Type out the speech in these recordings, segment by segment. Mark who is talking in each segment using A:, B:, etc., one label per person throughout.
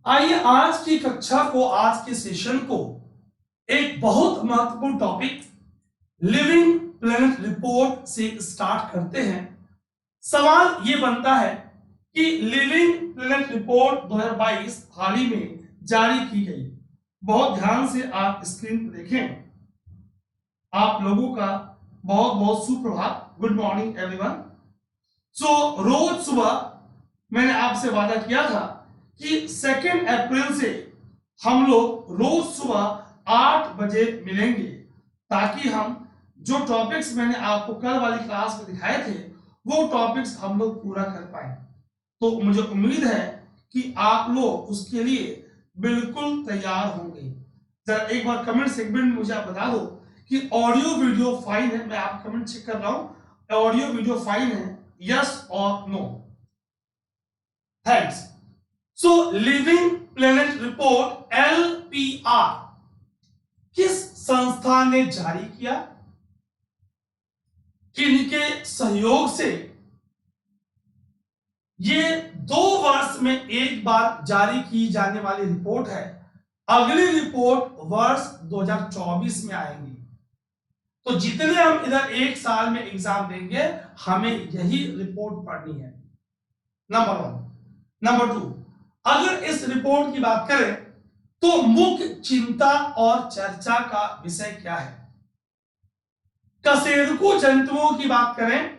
A: आइए आज की कक्षा को, आज के सेशन को एक बहुत महत्वपूर्ण टॉपिक लिविंग प्लेनेट रिपोर्ट से स्टार्ट करते हैं। सवाल ये बनता है कि लिविंग प्लेनेट रिपोर्ट 2022 हाल ही में जारी की गई। बहुत ध्यान से आप स्क्रीन पर देखें। आप लोगों का बहुत बहुत सुप्रभात, गुड मॉर्निंग एवरीवन। रोज सुबह मैंने आपसे वादा किया था कि 2 अप्रैल से हम लोग रोज सुबह 8 बजे मिलेंगे, ताकि हम जो टॉपिक्स मैंने आपको कल वाली क्लास में दिखाए थे वो टॉपिक्स हम लोग पूरा कर पाए। तो मुझे उम्मीद है कि आप लोग उसके लिए बिल्कुल तैयार होंगे। जरा एक बार कमेंट सेगमेंट में मुझे आप बता दो कि ऑडियो वीडियो फाइन है। मैं आप कमेंट चेक कर रहा हूं, ऑडियो वीडियो फाइन है, यस और no. Thanks. Living planet report LPR किस संस्था ने जारी किया, किनके सहयोग से? ये 2 वर्ष में एक बार जारी की जाने वाली रिपोर्ट है। अगली रिपोर्ट वर्ष 2024 में आएंगी। तो जितने हम इधर एक साल में एग्जाम देंगे, हमें यही रिपोर्ट पढ़नी है। नंबर 1। नंबर 2, अगर इस रिपोर्ट की बात करें तो मुख्य चिंता और चर्चा का विषय क्या है? कशेरुकी जंतुओं की बात करें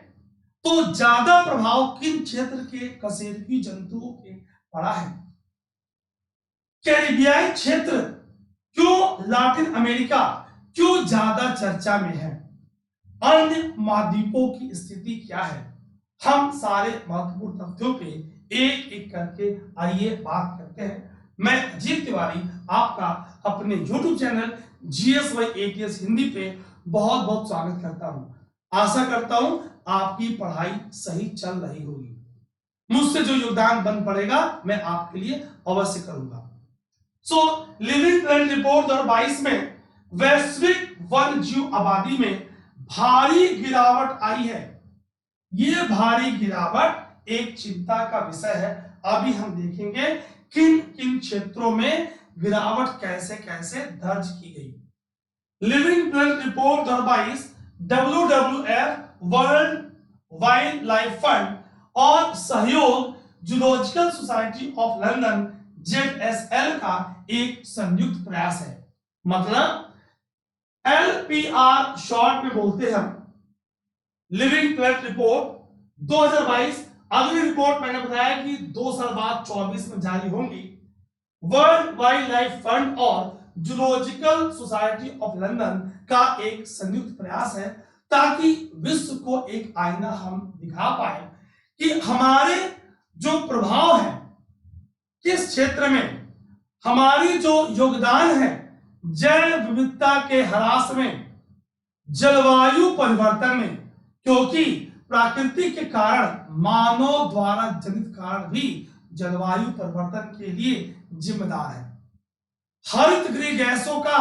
A: तो ज्यादा प्रभाव किन क्षेत्र के कशेरुकी जंतुओं पे पड़ा है? कैरिबियाई क्षेत्र क्यों, लातिन अमेरिका क्यों ज्यादा चर्चा में है? अन्य महाद्वीपों की स्थिति क्या है? हम सारे महत्वपूर्ण तथ्यों पे एक एक करके आइए बात करते हैं। मैं अजीत तिवारी आपका अपने YouTube channel GS by ATS Hindi पे बहुत बहुत स्वागत करता हूं। आशा करता हूं आपकी पढ़ाई सही चल रही होगी। मुझसे जो योगदान बन पड़ेगा मैं आपके लिए अवश्य करूंगा। लिविंग प्लेनेट रिपोर्ट 2022 में वैश्विक वन्य जीव आबादी में भारी गिरावट आई है। ये भारी गिरावट एक चिंता का विषय है। अभी हम देखेंगे किन किन क्षेत्रों में गिरावट कैसे कैसे दर्ज की गई। Living planet report 2022 WWF world wild life fund और सहयोग zoological society of London ZSL का एक संयुक्त प्रयास है। मतलब LPR शॉर्ट में बोलते हैं हम, लिविंग प्लेनेट रिपोर्ट 2022। अगली रिपोर्ट मैंने बताया कि 2 साल बाद 24 में जारी होंगी। वर्ल्ड वाइल्ड लाइफ फंड और जूलॉजिकल सोसाइटी ऑफ लंदन का एक संयुक्त प्रयास है, ताकि विश्व को एक आईना हम दिखा पाए कि हमारे जो प्रभाव है किस क्षेत्र में, हमारी जो योगदान है जैव विविधता के ह्रास में, जलवायु परिवर्तन में, क्योंकि प्रकृति के कारण मानव द्वारा जनित कारण भी जलवायु परिवर्तन के लिए जिम्मेदार है। हरित गृह गैसों का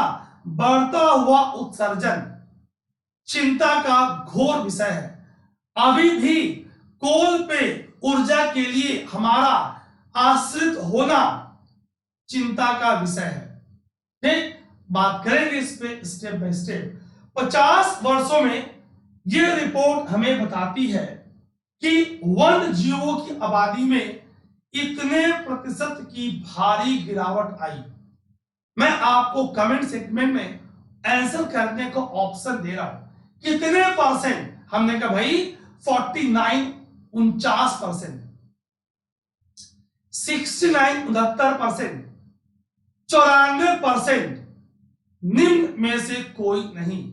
A: बढ़ता हुआ उत्सर्जन चिंता का घोर विषय है। अभी भी कोल पे ऊर्जा के लिए हमारा आश्रित होना चिंता का विषय है। ठीक, बात करेंगे इस पे स्टेप बाय स्टेप। 50 वर्षों में यह रिपोर्ट हमें बताती है कि वन्य जीवों की आबादी में इतने प्रतिशत की भारी गिरावट आई। मैं आपको कमेंट सेगमेंट में आंसर करने का ऑप्शन दे रहा हूं, कितने परसेंट? हमने कहा भाई 49 49%, 69 69%, 94%, निम्न में से कोई नहीं।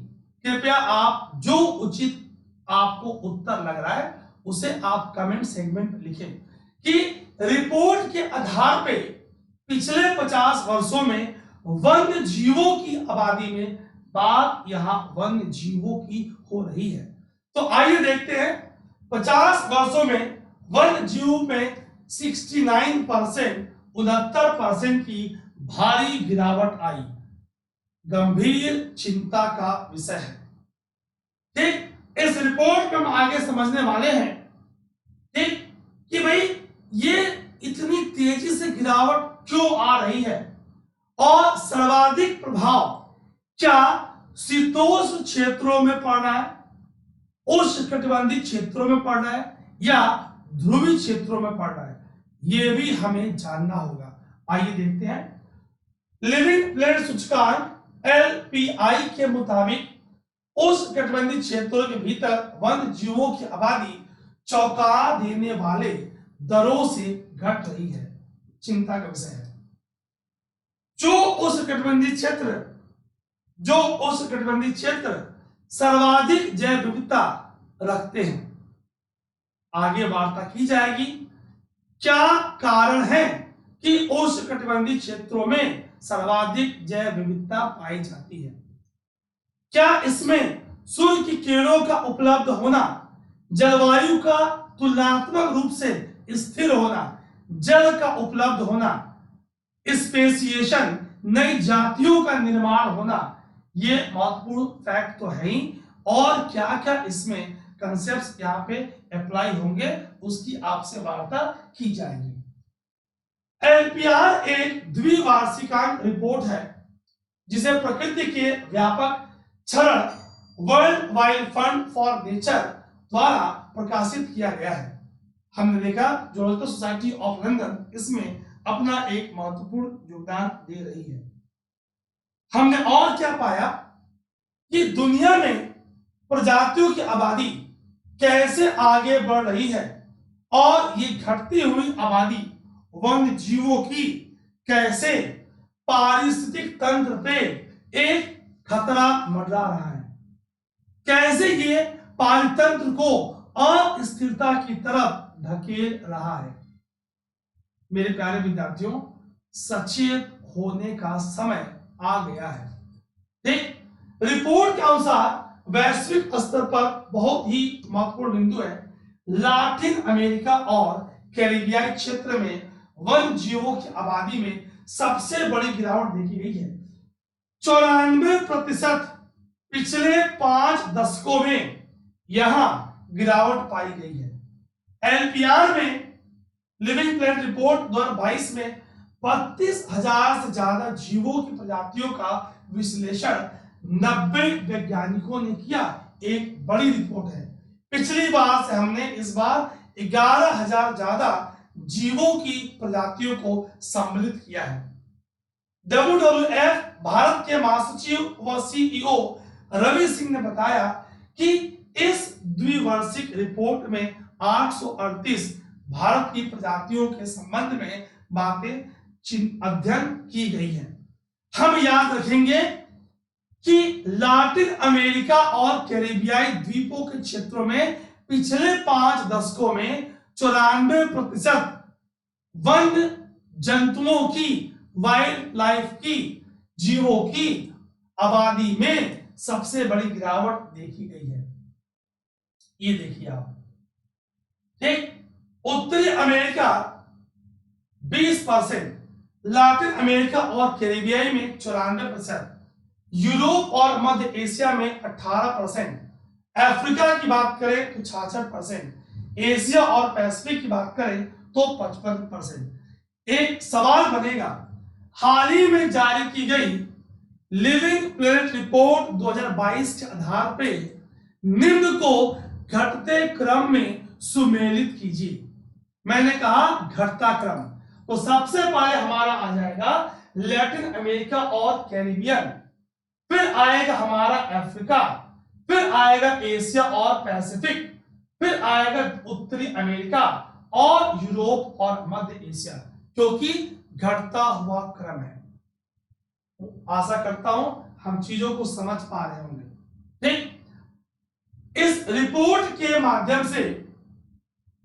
A: कृपया आप जो उचित आपको उत्तर लग रहा है उसे आप कमेंट सेगमेंट में लिखें कि रिपोर्ट के आधार पे पिछले 50 वर्षों में वन्य जीवों की आबादी में, बात यहां वन्य जीवों की हो रही है। तो आइए देखते हैं 50 वर्षों में वन्य जीव में 69%, 69% की भारी गिरावट आई। गंभीर चिंता का विषय है। ठीक, इस रिपोर्ट में हम आगे समझने वाले हैं ठीक कि भाई ये इतनी तेजी से गिरावट क्यों आ रही है और सर्वाधिक प्रभाव क्या शीतोष्ण क्षेत्रों में पड़ रहा है, उष्णकटिबंधीय क्षेत्रों में पड़ रहा है या ध्रुवीय क्षेत्रों में पड़ रहा है, यह भी हमें जानना होगा। आइए देखते हैं। लिविंग प्लेनेट सूचकांक LPI के मुताबिक उष्णकटिबंधीय क्षेत्रों के भीतर वन्य जीवों की आबादी चौंका देने वाले दरों से घट रही है, चिंता का विषय है। जो उष्णकटिबंधीय क्षेत्र सर्वाधिक जैव विविधता रखते हैं, आगे वार्ता की जाएगी। क्या कारण है कि उष्णकटिबंधीय क्षेत्रों में सर्वाधिक जैव विविधता पाई जाती है? क्या इसमें सूर्य की किरणों का उपलब्ध होना, जलवायु का तुलनात्मक रूप से स्थिर होना, जल का उपलब्ध होना, स्पेसिएशन, नई जातियों का निर्माण होना, ये महत्वपूर्ण फैक्ट तो है ही, और क्या क्या इसमें कंसेप्ट्स यहाँ पे अप्लाई होंगे उसकी आपसे वार्ता की जाएगी। LPR एक द्विवार्षिकांक रिपोर्ट है जिसे प्रकृति के व्यापक क्षरण world wide fund for nature द्वारा प्रकाशित किया गया है। हमने देखा जूलॉजिकल सोसाइटी ऑफ लंदन इसमें अपना एक महत्वपूर्ण योगदान दे रही है। हमने और क्या पाया कि दुनिया में प्रजातियों की आबादी कैसे आगे बढ़ रही है और ये घटती हुई आबादी वन्य जीवों की कैसे पारिस्थितिक तंत्र पे एक खतरा मंडरा रहा है, कैसे ये पारितंत्र को अस्थिरता की तरफ धकेल रहा है। मेरे प्यारे विद्यार्थियों, सचेत होने का समय आ गया है। ठीक, रिपोर्ट के अनुसार वैश्विक स्तर पर बहुत ही महत्वपूर्ण बिंदु है, लैटिन अमेरिका और कैरिबियाई क्षेत्र में वन्य जीवों की आबादी में सबसे बड़ी गिरावट देखी गई है। 94% पिछले 5 दशकों में यहां गिरावट पाई गई है। LPR में लिविंग प्लेनेट रिपोर्ट 2022 में 32,000 से ज्यादा जीवों की प्रजातियों का विश्लेषण 90 वैज्ञानिकों ने किया। एक बड़ी रिपोर्ट है। पिछली बार से हमने इस बार 11,000 ज्यादा जीवों की प्रजातियों को सम्मिलित किया है। WWF भारत के महासचिव व CEO रवि सिंह ने बताया कि इस द्विवार्षिक रिपोर्ट में 838 भारत की प्रजातियों के संबंध में बातें अध्ययन की गई है। हम याद रखेंगे कि लैटिन अमेरिका और कैरिबियाई द्वीपों के क्षेत्रों में पिछले 5 दशकों में 94% वन्य जंतुओं की, वाइल्ड लाइफ की, जीवों की आबादी में सबसे बड़ी गिरावट देखी गई है। ये देखिए आप, ठीक, उत्तरी अमेरिका 20%, लैटिन अमेरिका और कैरिबियाई में 94%, यूरोप और मध्य एशिया में 18%, अफ्रीका की बात करें तो 66%, एशिया और पैसिफिक की बात करें तो 55%। एक सवाल बनेगा, हाल ही में जारी की गई लिविंग प्लेनेट रिपोर्ट 2022 के आधार पे निम्न को घटते क्रम में सुमेलित कीजिए। मैंने कहा घटता क्रम, तो सबसे पहले हमारा आ जाएगा लैटिन अमेरिका और कैरिबियन, फिर आएगा हमारा अफ्रीका, फिर आएगा एशिया और पैसिफिक, फिर आएगा उत्तरी अमेरिका और यूरोप और मध्य एशिया, क्योंकि घटता हुआ क्रम है। आशा करता हूं हम चीजों को समझ पा रहे होंगे। ठीक, इस रिपोर्ट के माध्यम से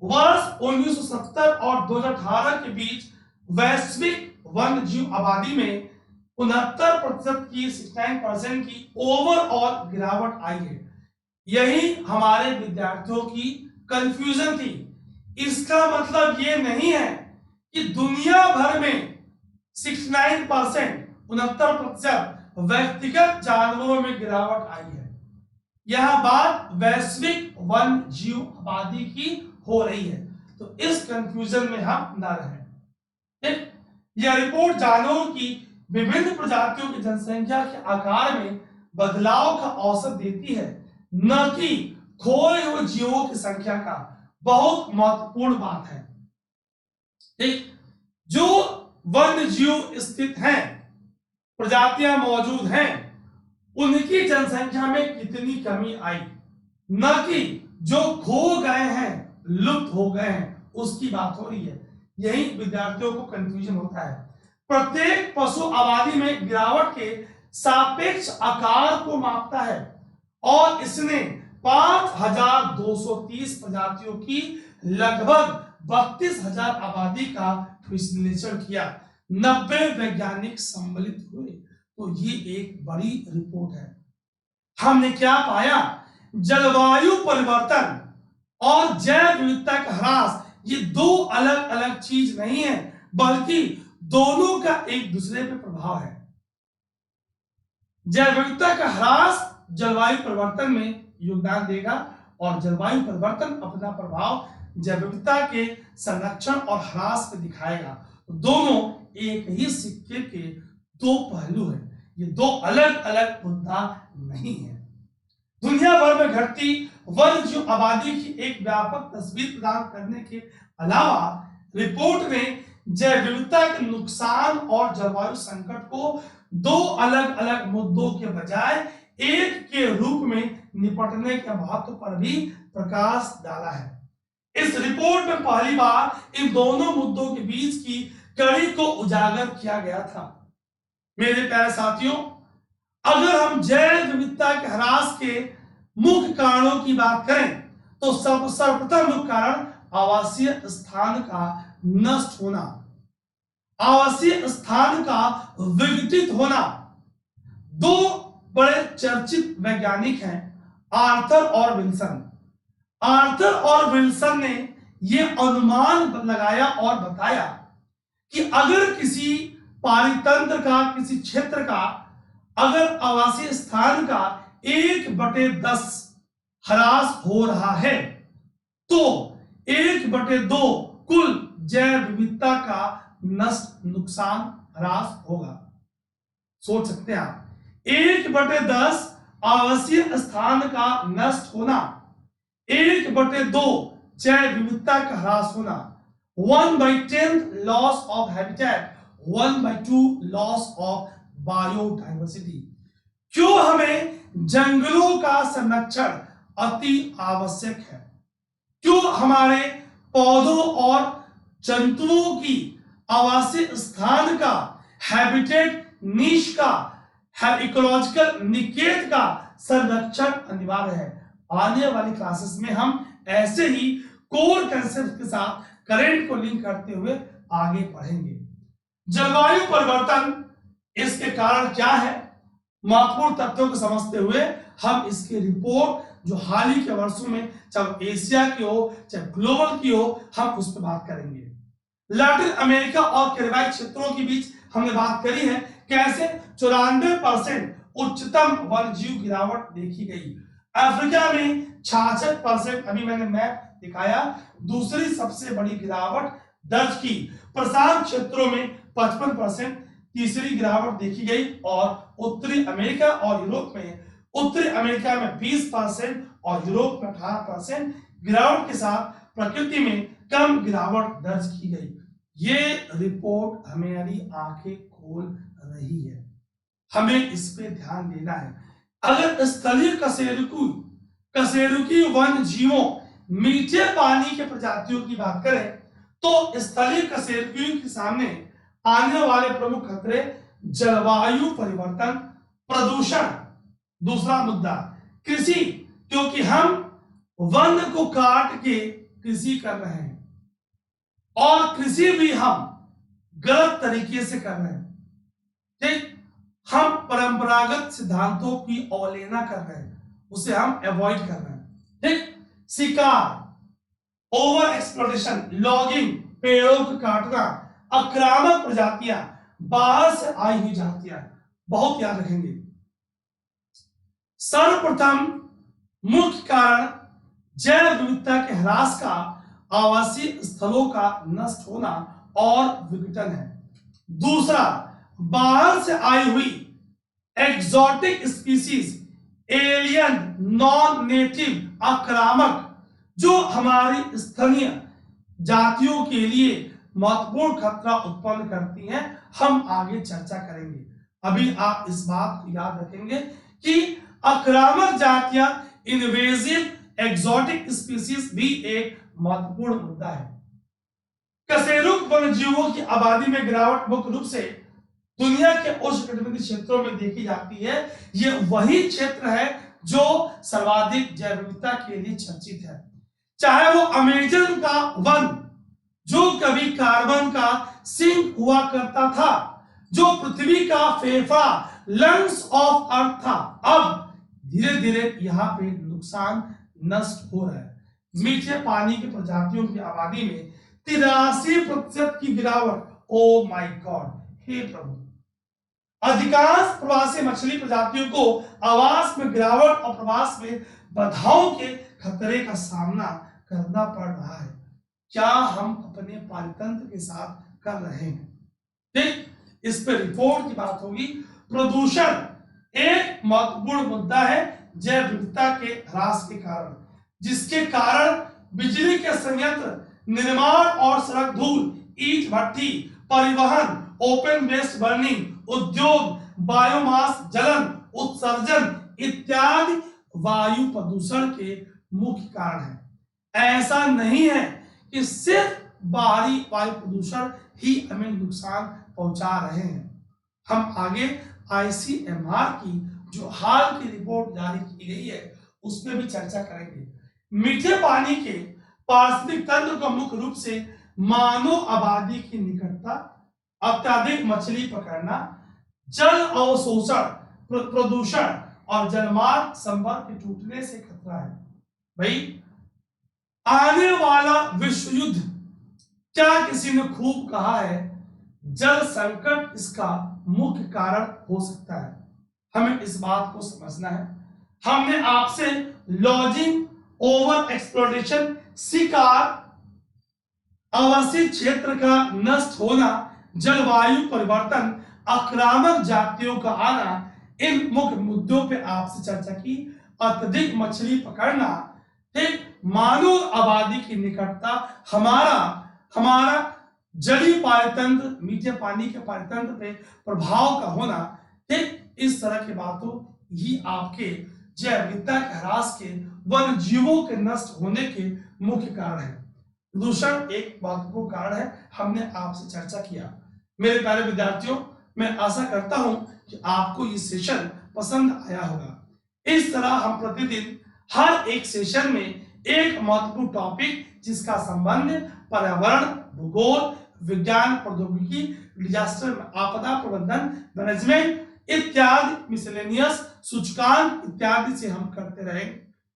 A: वर्ष 1970 और 2018 के बीच वैश्विक वन्य जीव आबादी में 69% की 69% की ओवरऑल गिरावट आई है। यही हमारे विद्यार्थियों की कंफ्यूजन थी। इसका मतलब ये नहीं है कि दुनिया भर में 69% 69% व्यक्तिगत जानवरों में गिरावट आई है। यह बात वैश्विक वन्य जीव आबादी की हो रही है, तो इस कंफ्यूजन में हम न रहें। यह रिपोर्ट जानवरों की विभिन्न प्रजातियों की जनसंख्या के आकार में बदलाव का औसत देती है, न कि खोए हुए जीवों की संख्या का। बहुत महत्वपूर्ण बात है। ठीक, जो वन्य जीव स्थित हैं, प्रजातियां मौजूद हैं, उनकी जनसंख्या में कितनी कमी आई, न कि जो खो गए हैं, लुप्त हो गए हैं, उसकी बात हो रही है। यही विद्यार्थियों को कंफ्यूजन होता है। प्रत्येक पशु आबादी में गिरावट के सापेक्ष आकार को मापता है और इसने 5230 प्रजातियों की लगभग 32,000 आबादी का विश्लेषण किया। 90 वैज्ञानिक सम्मिलित हुए। तो ये एक बड़ी रिपोर्ट है। हमने क्या पाया? जलवायु परिवर्तन और जैव विविधता का ह्रास ये दो अलग अलग चीज नहीं है, बल्कि दोनों का एक दूसरे पर प्रभाव है। जैव विविधता का ह्रास जलवायु परिवर्तन में योगदान देगा और जलवायु परिवर्तन अपना प्रभाव जैव विविधता के संरक्षण और ह्रास पे दिखाएगा। तो दोनों एक ही सिक्के के दो पहलू हैं। ये दो अलग अलग मुद्दा नहीं है। दुनिया भर में घटती वन्य जीव आबादी की एक व्यापक तस्वीर प्रदान करने के अलावा रिपोर्ट ने जैव विविधता के नुकसान और जलवायु संकट को दो अलग अलग मुद्दों के बजाय एक के रूप में निपटने के महत्व पर भी प्रकाश डाला है। इस रिपोर्ट में पहली बार इन दोनों मुद्दों के बीच की कड़ी को उजागर किया गया था। मेरे प्यारे साथियों, अगर हम जैव विविधता के ह्रास के मुख्य कारणों की बात करें तो सर्वप्रथम मुख्य कारण आवासीय स्थान का नष्ट होना, आवासीय स्थान का विघटित होना। दो बड़े चर्चित वैज्ञानिक हैं, आर्थर और विल्सन। आर्थर और विल्सन ने यह अनुमान लगाया और बताया कि अगर किसी पारितंत्र का, किसी क्षेत्र का अगर आवासीय स्थान का 1/10 ह्रास हो रहा है तो 1/2 कुल जैव विविधता का नष्ट, नुकसान, ह्रास होगा। सोच सकते हैं आप, 1/10 आवासीय स्थान का नष्ट होना, 1/2 जैव विविधता का ह्रास होना, 1/10 loss of habitat, 1/2 loss of biodiversity. क्यों हमें जंगलों का संरक्षण अति आवश्यक है? क्यों हमारे पौधों और जंतुओं की आवासीय स्थान का, हैबिटेट नीश का, इकोलॉजिकल निकेत का संरक्षण अनिवार्य है? आने वाली क्लासेस में हम ऐसे ही कोर कंसेप्ट के साथ करंट को लिंक करते हुए आगे बढ़ेंगे। जलवायु परिवर्तन, इसके कारण क्या है, महत्वपूर्ण तथ्यों को समझते हुए हम इसकी रिपोर्ट जो हाल ही के वर्षों में चाहे एशिया की हो चाहे ग्लोबल की हो, हम उस पर बात करेंगे। लैटिन अमेरिका और कैरिबियन क्षेत्रों के बीच हमने बात करी है कैसे 94% उच्चतम वन्यजीव गिरावट देखी गई। अफ्रीका में 66%, अभी मैंने मैप दिखाया, दूसरी सबसे बड़ी गिरावट दर्ज की। प्रशांत क्षेत्रों में 55% तीसरी गिरावट देखी गई और उत्तरी अमेरिका और यूरोप में, उत्तरी अमेरिका में 20% और यूरोप में 18% गिरावट के साथ प्रकृति में कम गिरावट दर्ज की गई। ये रिपोर्ट हमारी आंखें खोल रही है, हमें इस पे ध्यान देना है। अगर स्थलीय कशेरुकी वन्य जीवों, मीठे पानी के प्रजातियों की बात करें तो स्थलीय कशेरुकियों के सामने आने वाले प्रमुख खतरे जलवायु परिवर्तन, प्रदूषण, दूसरा मुद्दा कृषि, क्योंकि हम वन को काट के कृषि कर रहे हैं और कृषि भी हम गलत तरीके से कर रहे हैं। ठीक, हम परंपरागत सिद्धांतों की अवहेलना कर रहे हैं, उसे हम अवॉइड कर रहे हैं। ठीक, शिकार, ओवर एक्सप्लॉयटेशन, लॉगिंग, पेड़ों को काटना, आक्रामक प्रजातियां, बाहर से आई हुई जातियां, बहुत याद रखेंगे। सर्वप्रथम मुख्य कारण जैव विविधता के ह्रास का आवासीय स्थलों का नष्ट होना और विघटन है। दूसरा, बाहर से आई हुई exotic species, alien, non native, आक्रामक, जो हमारी स्थानीय जातियों के लिए महत्वपूर्ण खतरा उत्पन्न करती हैं, हम आगे चर्चा करेंगे। अभी आप इस बात को याद रखेंगे कि आक्रामक जातियां, इन्वेजिव एक्सोटिक स्पीसीज भी एक महत्वपूर्ण मुद्दा है। कशेरुक वन्यजीवों की आबादी में गिरावट मुख्य रूप से दुनिया के उष्णकटिबंधीय क्षेत्रों में देखी जाती है। यह वही क्षेत्र है जो सर्वाधिक जैव विविधता के लिए चर्चित है। चाहे वो अमेजन का वन, जो कभी कार्बन का सिंक हुआ करता था, जो पृथ्वी का फेफड़ा, लंग्स ऑफ अर्थ था, अब धीरे धीरे यहाँ पे नुकसान नष्ट हो रहा है। मीठे पानी की प्रजातियों की आबादी में 83% की गिरावट। ओ माय गॉड, हे प्रभु। अधिकांश प्रवासी मछली प्रजातियों को आवास में गिरावट और प्रवास में बाधाओं के खतरे का सामना करना पड़ रहा है। क्या हम अपने पारितंत्र के साथ कर रहे हैं? ठीक, इस पर रिपोर्ट की बात होगी। प्रदूषण एक महत्वपूर्ण मुद्दा है जैव विविधता के ह्रास के कारण, जिसके कारण बिजली के संयंत्र, निर्माण और सड़क धूल, ईंट भट्ठी, परिवहन, ओपन वेस्ट बर्निंग, उद्योग, बायोमास जलन, उत्सर्जन इत्यादि वायु प्रदूषण के मुख्य कारण हैं। ऐसा नहीं है कि सिर्फ बाहरी वायु प्रदूषण ही हमें नुकसान पहुंचा रहे हैं। हम आगे ICMR की जो हाल की रिपोर्ट जारी की गई है उसमें भी चर्चा करेंगे। मीठे पानी के पारिस्थितिक तंत्र को मुख्य रूप से मानव आबादी की निकटता, अत्यधिक मछली पकड़ना, जल अवशोषण, प्रदूषण और जलमार्ग संपर्क के टूटने से खतरा है। भाई, आने वाला विश्व युद्ध, क्या किसी ने खूब कहा है, जल संकट इसका मुख्य कारण हो सकता है। हमें इस बात को समझना है। हमने आपसे लॉजिंग, ओवर एक्सप्लोटेशन, शिकार, आवासीय क्षेत्र का नष्ट होना, जलवायु परिवर्तन, आक्रामक जातियों का आना, इन मुख्य मुद्दों पे आपसे चर्चा की। अत्यधिक मछली पकड़ना, ठीक, मानव आबादी की निकटता, हमारा जलीय पारितंत्र, मीठे पानी के पारितंत्र पे प्रभाव का होना, ठीक, इस तरह की बातों ही आपके जैव विविधता के ह्रास के, वन जीवों के नष्ट होने के मुख्य कारण है। प्रदूषण एक महत्वपूर्ण कारण है, हमने आपसे चर्चा किया। मेरे प्यारे विद्यार्थियों, मैं आशा करता हूं कि आपको ये सेशन पसंद आया होगा। इस तरह हम प्रतिदिन हर एक सेशन में एक महत्वपूर्ण टॉपिक जिसका संबंध पर्यावरण, भूगोल, विज्ञान, प्रौद्योगिकी, डिजास्टर, आपदा प्रबंधन, मैनेजमेंट इत्यादि, मिसलेनियस, सूचकांक इत्यादि से हम करते रहे।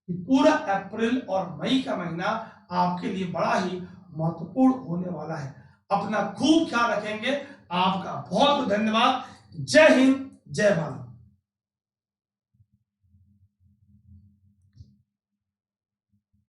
A: पूरा अप्रैल और मई का महीना आपके लिए बड़ा ही महत्वपूर्ण होने वाला है। अपना खूब ख्याल रखेंगे। आपका बहुत बहुत धन्यवाद। जय हिंद, जय भारत।